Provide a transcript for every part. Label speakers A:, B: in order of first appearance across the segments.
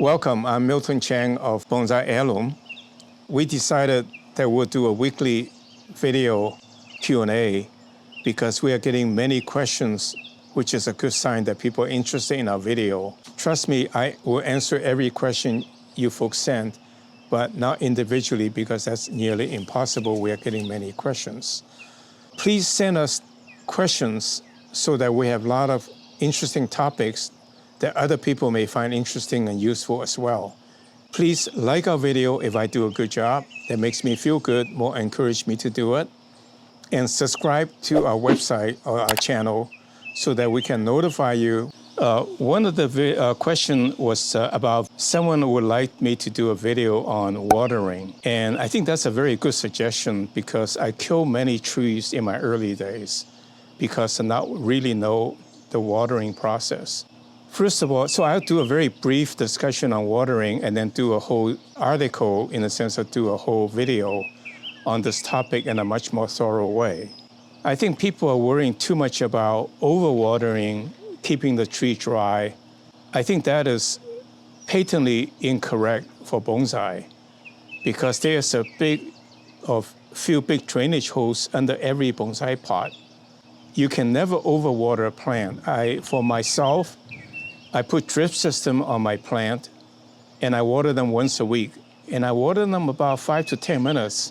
A: Welcome, I'm Milton Chang of Bonsai Heirloom. We decided that we'll do a weekly video Q&A because we are getting many questions, which is a good sign that people are interested in our video. Trust me, I will answer every question you folks send, but not individually because that's nearly impossible. We are getting many questions. Please send us questions so that we have a lot of interesting topics that other people may find interesting and useful as well. Please like our video if I do a good job. That makes me feel good, more encourage me to do it. And subscribe to our website or our channel so that we can notify you. One of the question was about someone would like me to do a video on watering. And I think that's a very good suggestion because I killed many trees in my early days because I not really know the watering process. First of all, so I'll do a very brief discussion on watering and then do a whole article, in a sense of do a whole video on this topic in a much more thorough way. I think people are worrying too much about overwatering, keeping the tree dry. I think that is patently incorrect for bonsai because there's a few big drainage holes under every bonsai pot. You can never overwater a plant. For myself, I put drip system on my plant and I water them once a week. And I water them about 5 to 10 minutes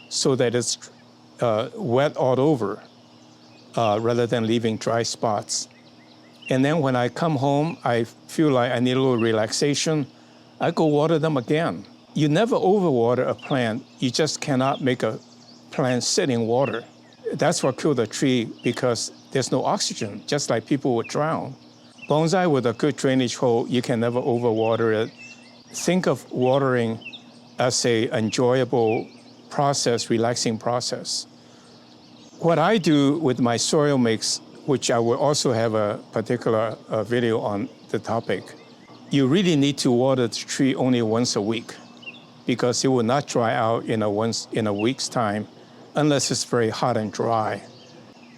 A: so that it's wet all over rather than leaving dry spots. And then when I come home, I feel like I need a little relaxation. I go water them again. You never overwater a plant. You just cannot make a plant sit in water. That's what killed the tree because there's no oxygen, just like people would drown. Bonsai with a good drainage hole, you can never overwater it. Think of watering as an enjoyable process, relaxing process. What I do with my soil mix, which I will also have a particular video on the topic, you really need to water the tree only once a week because it will not dry out in a week's time unless it's very hot and dry.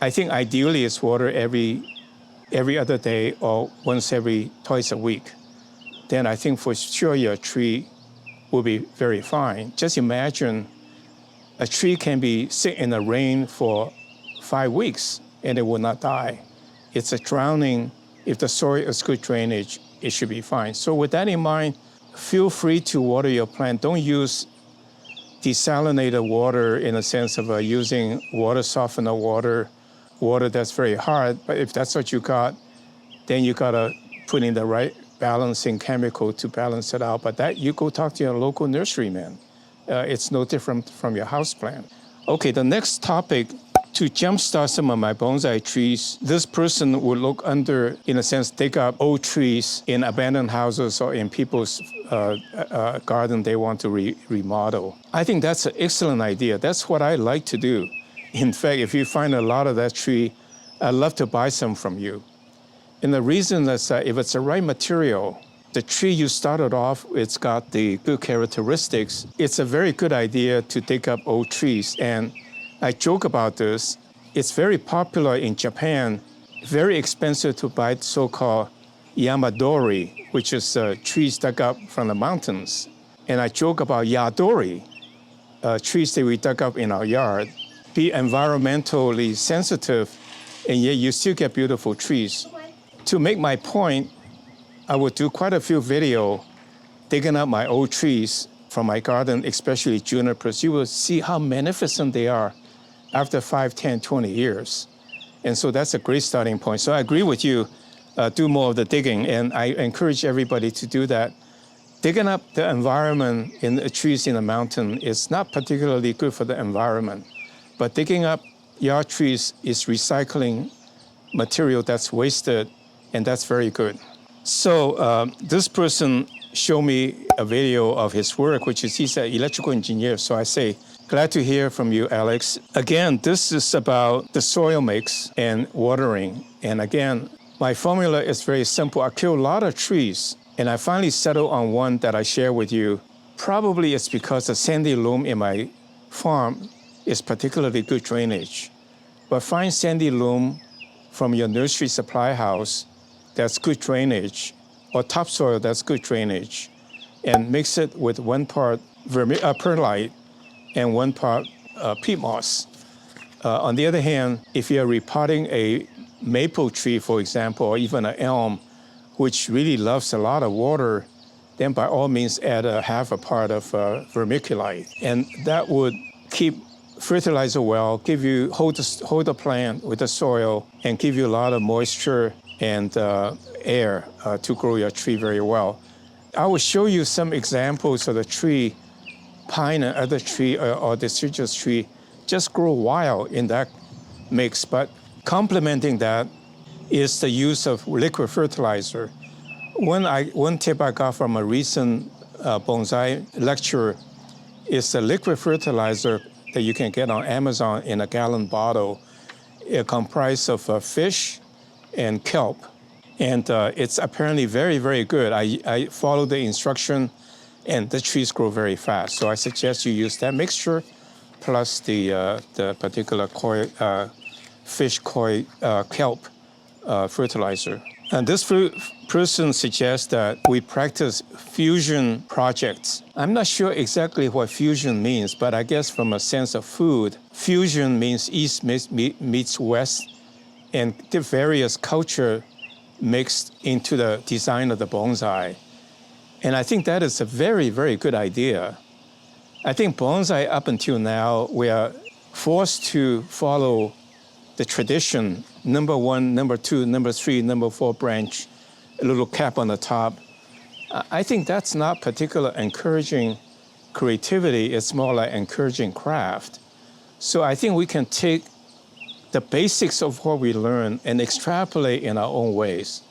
A: I think ideally it's water every other day or twice a week. Then I think for sure your tree will be very fine. Just imagine a tree can sit in the rain for 5 weeks and it will not die. It's a drowning. If the soil is good drainage, it should be fine. So with that in mind, feel free to water your plant. Don't use desalinated water in a sense of using water softener water that's very hard, but if that's what you got, then you gotta put in the right balancing chemical to balance it out. But that you go talk to your local nurseryman. It's no different from your house plant. Okay, the next topic, to jumpstart some of my bonsai trees, this person would look under, in a sense, dig up old trees in abandoned houses or in people's garden they want to remodel. I think that's an excellent idea. That's what I like to do. In fact, if you find a lot of that tree, I'd love to buy some from you. And the reason is that if it's the right material, the tree you started off, it's got the good characteristics. It's a very good idea to dig up old trees. And I joke about this. It's very popular in Japan, very expensive to buy so-called yamadori, which is trees dug up from the mountains. And I joke about yadori, trees that we dug up in our yard. Be environmentally sensitive, and yet you still get beautiful trees. To make my point, I would do quite a few videos digging up my old trees from my garden, especially junipers. You will see how magnificent they are after 5, 10, 20 years. And so that's a great starting point. So I agree with you, do more of the digging, and I encourage everybody to do that. Digging up the environment in the trees in the mountain is not particularly good for the environment. But digging up yard trees is recycling material that's wasted, and that's very good. So this person showed me a video of his work, which is he's an electrical engineer. So I say, glad to hear from you, Alex. Again, this is about the soil mix and watering. And again, my formula is very simple. I kill a lot of trees, and I finally settled on one that I share with you. Probably it's because the sandy loam in my farm is particularly good drainage. But find sandy loam from your nursery supply house that's good drainage, or topsoil that's good drainage. and mix it with 1 part perlite and 1 part peat moss. On the other hand, if you're repotting a maple tree, for example, or even an elm, which really loves a lot of water, then by all means add a half a part of vermiculite. And that would keep fertilizer well, give you, hold the plant with the soil, and give you a lot of moisture and air to grow your tree very well. I will show you some examples of the tree, pine and other tree or deciduous tree, just grow wild in that mix. But complementing that is the use of liquid fertilizer. One tip I got from a recent bonsai lecture is the liquid fertilizer that you can get on Amazon in a gallon bottle. It comprises of fish and kelp. And it's apparently very, very good. I follow the instruction, and the trees grow very fast. So I suggest you use that mixture plus the particular fish koi kelp fertilizer. And this person suggests that we practice fusion projects. I'm not sure exactly what fusion means, but I guess from a sense of food, fusion means East meets West, and the various culture mixed into the design of the bonsai. And I think that is a very, very good idea. I think bonsai, up until now, we are forced to follow the tradition, number 1, number 2, number 3, number 4 branch, a little cap on the top. I think that's not particularly encouraging creativity. It's more like encouraging craft. So I think we can take the basics of what we learn and extrapolate in our own ways.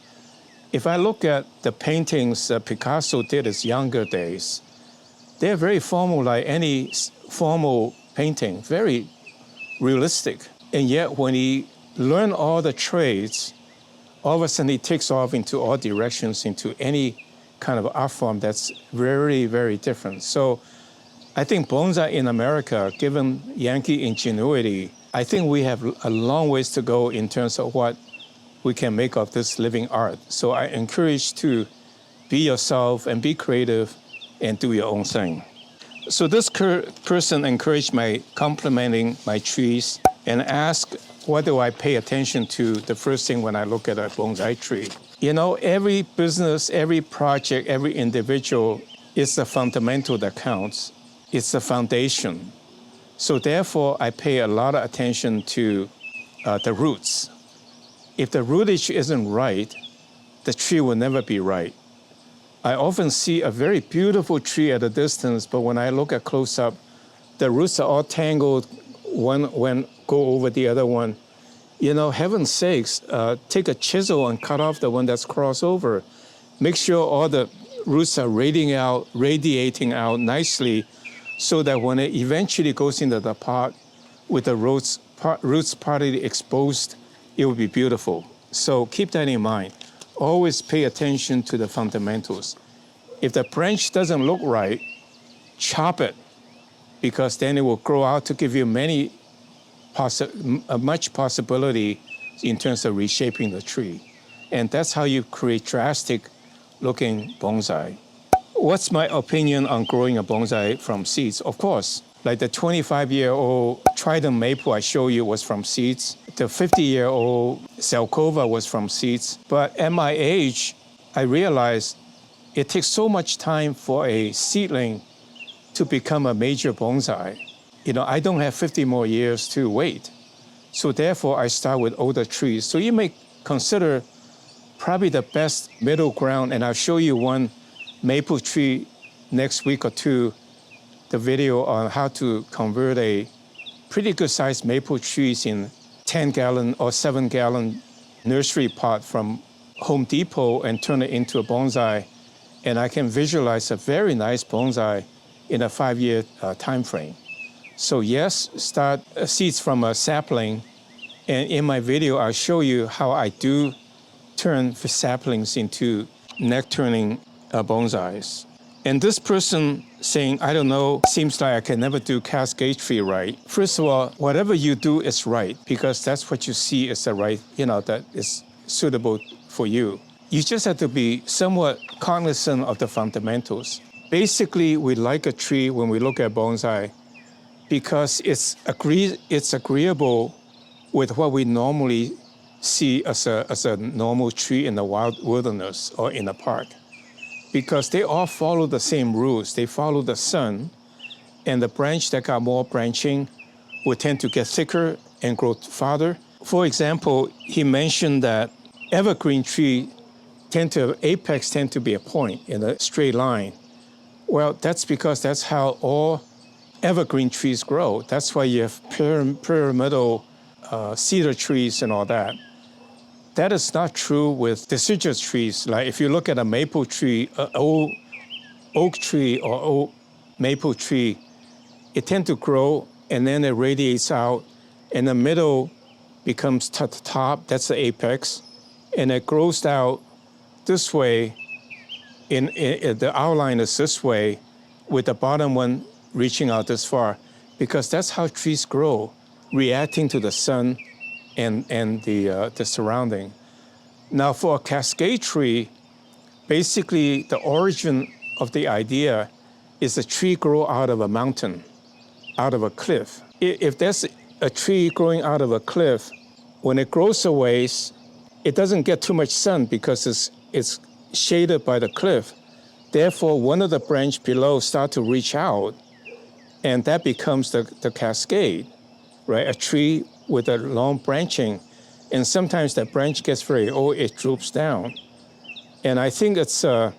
A: If I look at the paintings Picasso did his younger days, they're very formal, like any formal painting, very realistic. And yet when he learned all the trades, all of a sudden he takes off into all directions, into any kind of art form that's very, very different. So I think bonsai in America, given Yankee ingenuity, I think we have a long ways to go in terms of what we can make of this living art. So I encourage to be yourself and be creative and do your own thing. So this person encouraged my complimenting my trees and asked, what do I pay attention to the first thing when I look at a bonsai tree? You know, every business, every project, every individual is the fundamental that counts. It's the foundation. So therefore, I pay a lot of attention to the roots. If the rootage isn't right, the tree will never be right. I often see a very beautiful tree at a distance, but when I look at close-up, the roots are all tangled, one go over the other one. You know, heaven's sakes, take a chisel and cut off the one that's crossed over. Make sure all the roots are radiating out nicely, so that when it eventually goes into the pot with the roots partly exposed, it will be beautiful. So keep that in mind. Always pay attention to the fundamentals. If the branch doesn't look right, chop it, because then it will grow out to give you much possibility in terms of reshaping the tree. And that's how you create drastic looking bonsai. What's my opinion on growing a bonsai from seeds? Of course, like the 25-year-old trident maple I showed you was from seeds. The 50-year-old Zelkova was from seeds. But at my age, I realized it takes so much time for a seedling to become a major bonsai. You know, I don't have 50 more years to wait. So therefore, I start with older trees. So you may consider probably the best middle ground, and I'll show you one maple tree next week or two, the video on how to convert a pretty good sized maple trees in 10-gallon or 7-gallon nursery pot from Home Depot and turn it into a bonsai. And I can visualize a very nice bonsai in a 5-year time frame. So yes, start seeds from a sapling. And in my video, I'll show you how I do turn saplings into neck-turning bonsais. And this person saying, I don't know, seems like I can never do cascade tree right. First of all, whatever you do is right, because that's what you see is the right, that is suitable for you. You just have to be somewhat cognizant of the fundamentals. Basically, we like a tree when we look at bonsai because it's agreeable with what we normally see as a normal tree in the wild wilderness or in a park. Because they all follow the same rules. They follow the sun, and the branch that got more branching will tend to get thicker and grow farther. For example, he mentioned that evergreen tree apex tend to be a point in a straight line. Well, that's because that's how all evergreen trees grow. That's why you have pyramidal cedar trees and all that. That is not true with deciduous trees. Like if you look at a maple tree, an old oak tree or old maple tree, it tends to grow and then it radiates out, and the middle becomes to the top, that's the apex, and it grows out this way, in the outline is this way, with the bottom one reaching out this far, because that's how trees grow, reacting to the sun and the surrounding. Now for a cascade tree, basically the origin of the idea is a tree grow out of a mountain, out of a cliff. If there's a tree growing out of a cliff, when it grows a ways, it doesn't get too much sun because it's shaded by the cliff. Therefore, one of the branch below start to reach out, and that becomes the cascade, right? A tree with a long branching, and sometimes that branch gets very old, it droops down. And I think it's an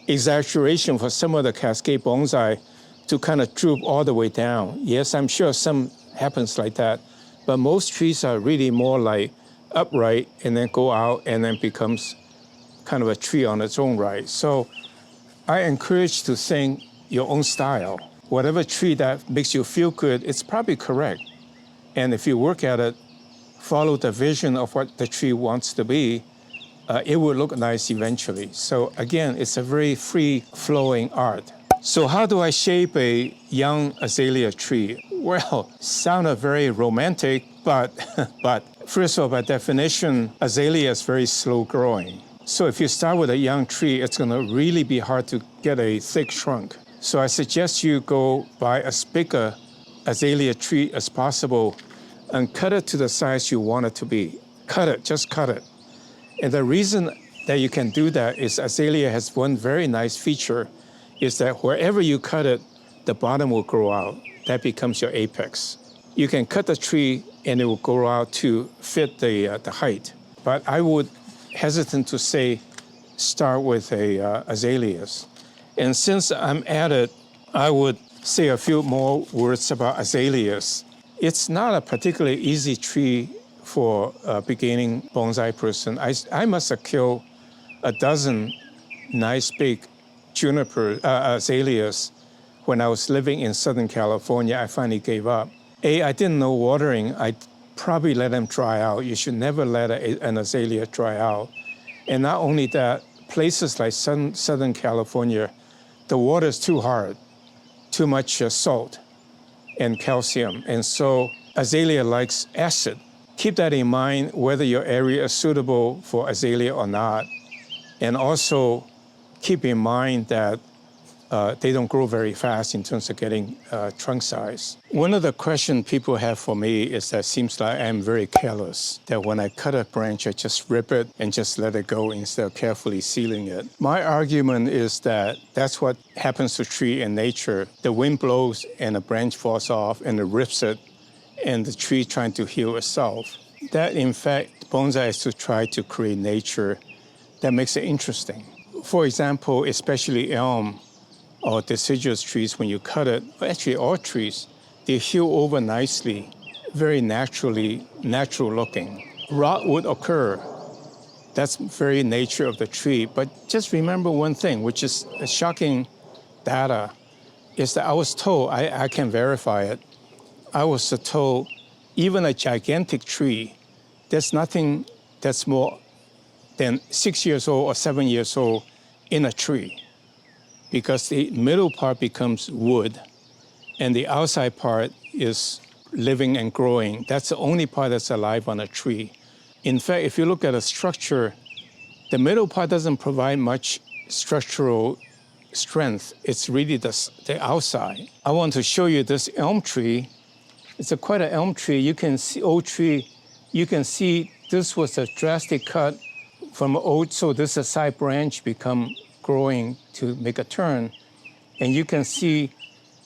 A: exaggeration for some of the cascade bonsai to kind of droop all the way down. Yes, I'm sure some happens like that, but most trees are really more like upright and then go out and then becomes kind of a tree on its own right. So I encourage to think your own style. Whatever tree that makes you feel good, it's probably correct. And if you work at it, follow the vision of what the tree wants to be, it will look nice eventually. So again, it's a very free-flowing art. So how do I shape a young azalea tree? Well, sounded very romantic, but first of all, by definition, azalea is very slow growing. So if you start with a young tree, it's gonna really be hard to get a thick trunk. So I suggest you go buy as big a azalea tree as possible and cut it to the size you want it to be. Cut it, just cut it. And the reason that you can do that is azalea has one very nice feature, is that wherever you cut it, the bottom will grow out. That becomes your apex. You can cut the tree and it will grow out to fit the height. But I would hesitant to say start with azaleas. And since I'm at it, I would say a few more words about azaleas. It's not a particularly easy tree for a beginning bonsai person. I must have killed a dozen nice big juniper azaleas when I was living in Southern California. I finally gave up. I didn't know watering. I probably let them dry out. You should never let an azalea dry out. And not only that, places like Southern California, the water is too hard, too much salt and calcium. And so azalea likes acid. Keep that in mind, whether your area is suitable for azalea or not. And also keep in mind that they don't grow very fast in terms of getting trunk size. One of the questions people have for me is that it seems like I'm very careless, that when I cut a branch, I just rip it and just let it go instead of carefully sealing it. My argument is that that's what happens to a tree in nature. The wind blows and a branch falls off and it rips it, and the tree trying to heal itself. That, in fact, bonsai is to try to create nature that makes it interesting. For example, especially elm or deciduous trees, when you cut it, actually all trees, they heal over nicely, very naturally, natural looking. Rot would occur. That's very nature of the tree. But just remember one thing, which is a shocking data, is that I was told, I can verify it, I was told even a gigantic tree, there's nothing that's more than 6 years old or 7 years old in a tree, because the middle part becomes wood and the outside part is living and growing. That's the only part that's alive on a tree. In fact, if you look at a structure, the middle part doesn't provide much structural strength. It's really the outside. I want to show you this elm tree. It's quite an elm tree. You can see old tree. You can see this was a drastic cut from old, so this is a side branch become growing to make a turn. And you can see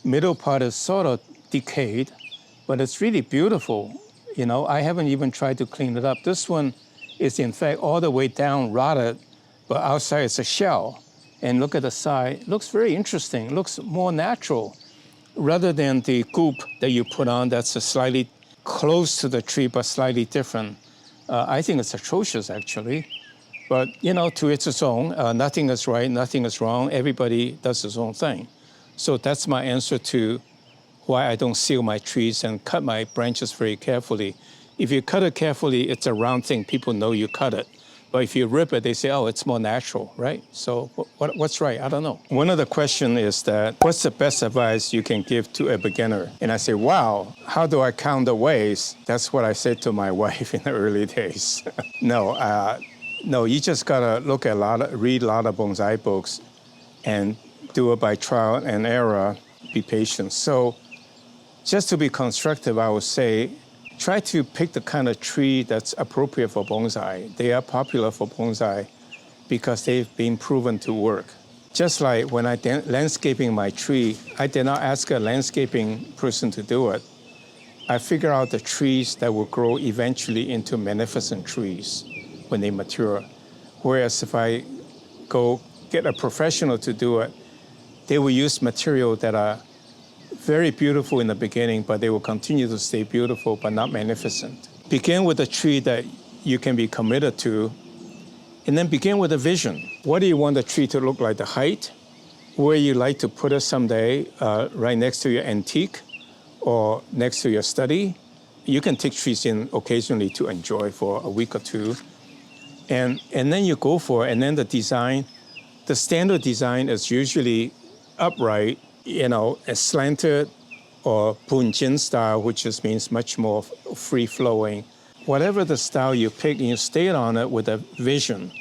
A: middle part is sort of decayed, but it's really beautiful. You know, I haven't even tried to clean it up. This one is in fact all the way down rotted, but outside it's a shell. And look at the side, looks very interesting, looks more natural rather than the goop that you put on that's a slightly close to the tree but slightly different. I think it's atrocious actually. But, you know, to its own, nothing is right, nothing is wrong. Everybody does his own thing. So that's my answer to why I don't seal my trees and cut my branches very carefully. If you cut it carefully, it's a round thing. People know you cut it. But if you rip it, they say, oh, it's more natural, right? So what's right? I don't know. One of the questions is that, what's the best advice you can give to a beginner? And I say, wow, how do I count the ways? That's what I said to my wife in the early days. No, you just gotta read a lot of bonsai books and do it by trial and error, be patient. So just to be constructive, I would say, try to pick the kind of tree that's appropriate for bonsai. They are popular for bonsai because they've been proven to work. Just like when I landscaping my tree, I did not ask a landscaping person to do it. I figure out the trees that will grow eventually into magnificent trees when they mature. Whereas if I go get a professional to do it, they will use material that are very beautiful in the beginning, but they will continue to stay beautiful but not magnificent. Begin with a tree that you can be committed to, and then begin with a vision. What do you want the tree to look like? The height, where you like to put it someday, right next to your antique or next to your study. You can take trees in occasionally to enjoy for a week or two. And then you go for it, and then the design, the standard design is usually upright, you know, a slanted or bunjin style, which just means much more free-flowing. Whatever the style you pick, and you stay on it with a vision,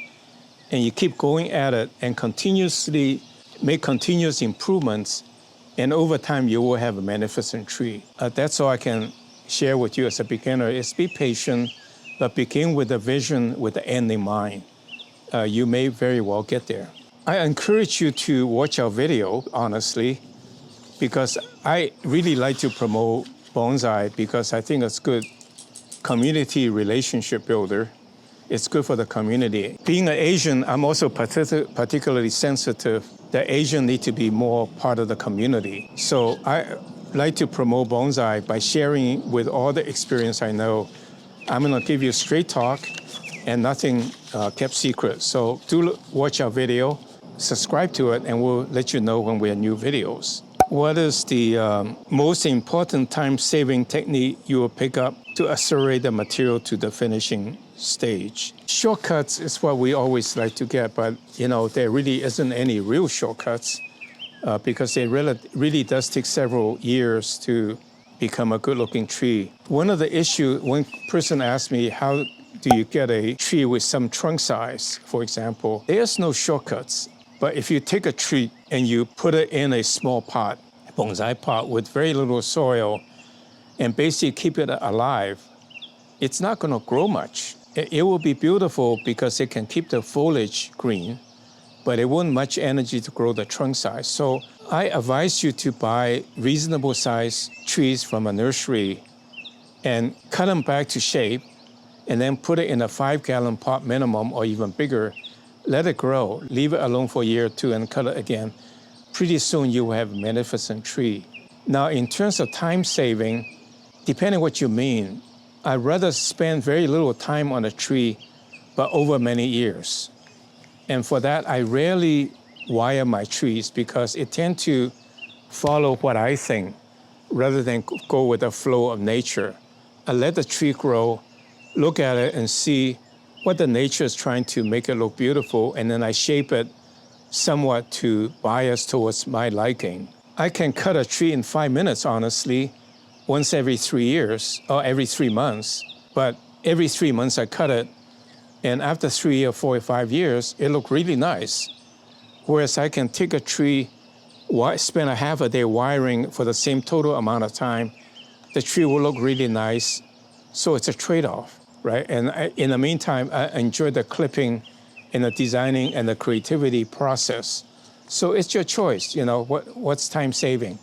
A: and you keep going at it and continuously make continuous improvements, and over time you will have a magnificent tree. That's all I can share with you as a beginner, is be patient, but begin with a vision with the end in mind. You may very well get there. I encourage you to watch our video, honestly, because I really like to promote bonsai because I think it's good community relationship builder. It's good for the community. Being an Asian, I'm also particularly sensitive that Asians need to be more part of the community. So I like to promote bonsai by sharing with all the experience I know. I'm gonna give you straight talk and nothing kept secret. So do watch our video, subscribe to it, and we'll let you know when we have new videos. What is the most important time-saving technique you will pick up to accelerate the material to the finishing stage? Shortcuts is what we always like to get, but you know, there really isn't any real shortcuts because it really does take several years to become a good-looking tree. One of the issues, one person asked me, how do you get a tree with some trunk size, for example? There's no shortcuts, but if you take a tree and you put it in a small pot, a bonsai pot with very little soil, and basically keep it alive, it's not gonna grow much. It will be beautiful because it can keep the foliage green, but it won't much energy to grow the trunk size. So I advise you to buy reasonable size trees from a nursery and cut them back to shape, and then put it in a 5-gallon pot minimum or even bigger. Let it grow, leave it alone for a year or two and cut it again. Pretty soon you will have a magnificent tree. Now in terms of time saving, depending what you mean, I'd rather spend very little time on a tree, but over many years. And for that, I rarely wire my trees because it tends to follow what I think rather than go with the flow of nature. I let the tree grow, look at it and see what the nature is trying to make it look beautiful, and then I shape it somewhat to bias towards my liking. I can cut a tree in 5 minutes, honestly, once every 3 years, or every 3 months. But every 3 months I cut it, and after 3 or 4 or 5 years, it looked really nice. Whereas I can take a tree, spend a half a day wiring for the same total amount of time, the tree will look really nice. So it's a trade-off, right? And in the meantime, I enjoy the clipping and the designing and the creativity process. So it's your choice, you know, what's time saving?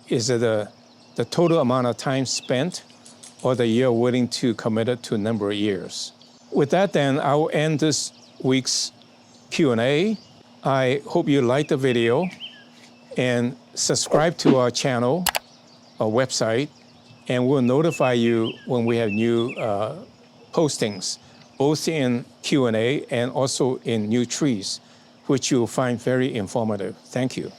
A: Is it the total amount of time spent, or that you're willing to commit it to a number of years? With that, then, I will end this week's Q&A. I hope you liked the video and subscribe to our channel, our website, and we'll notify you when we have new postings, both in Q&A and also in new trees, which you'll find very informative. Thank you.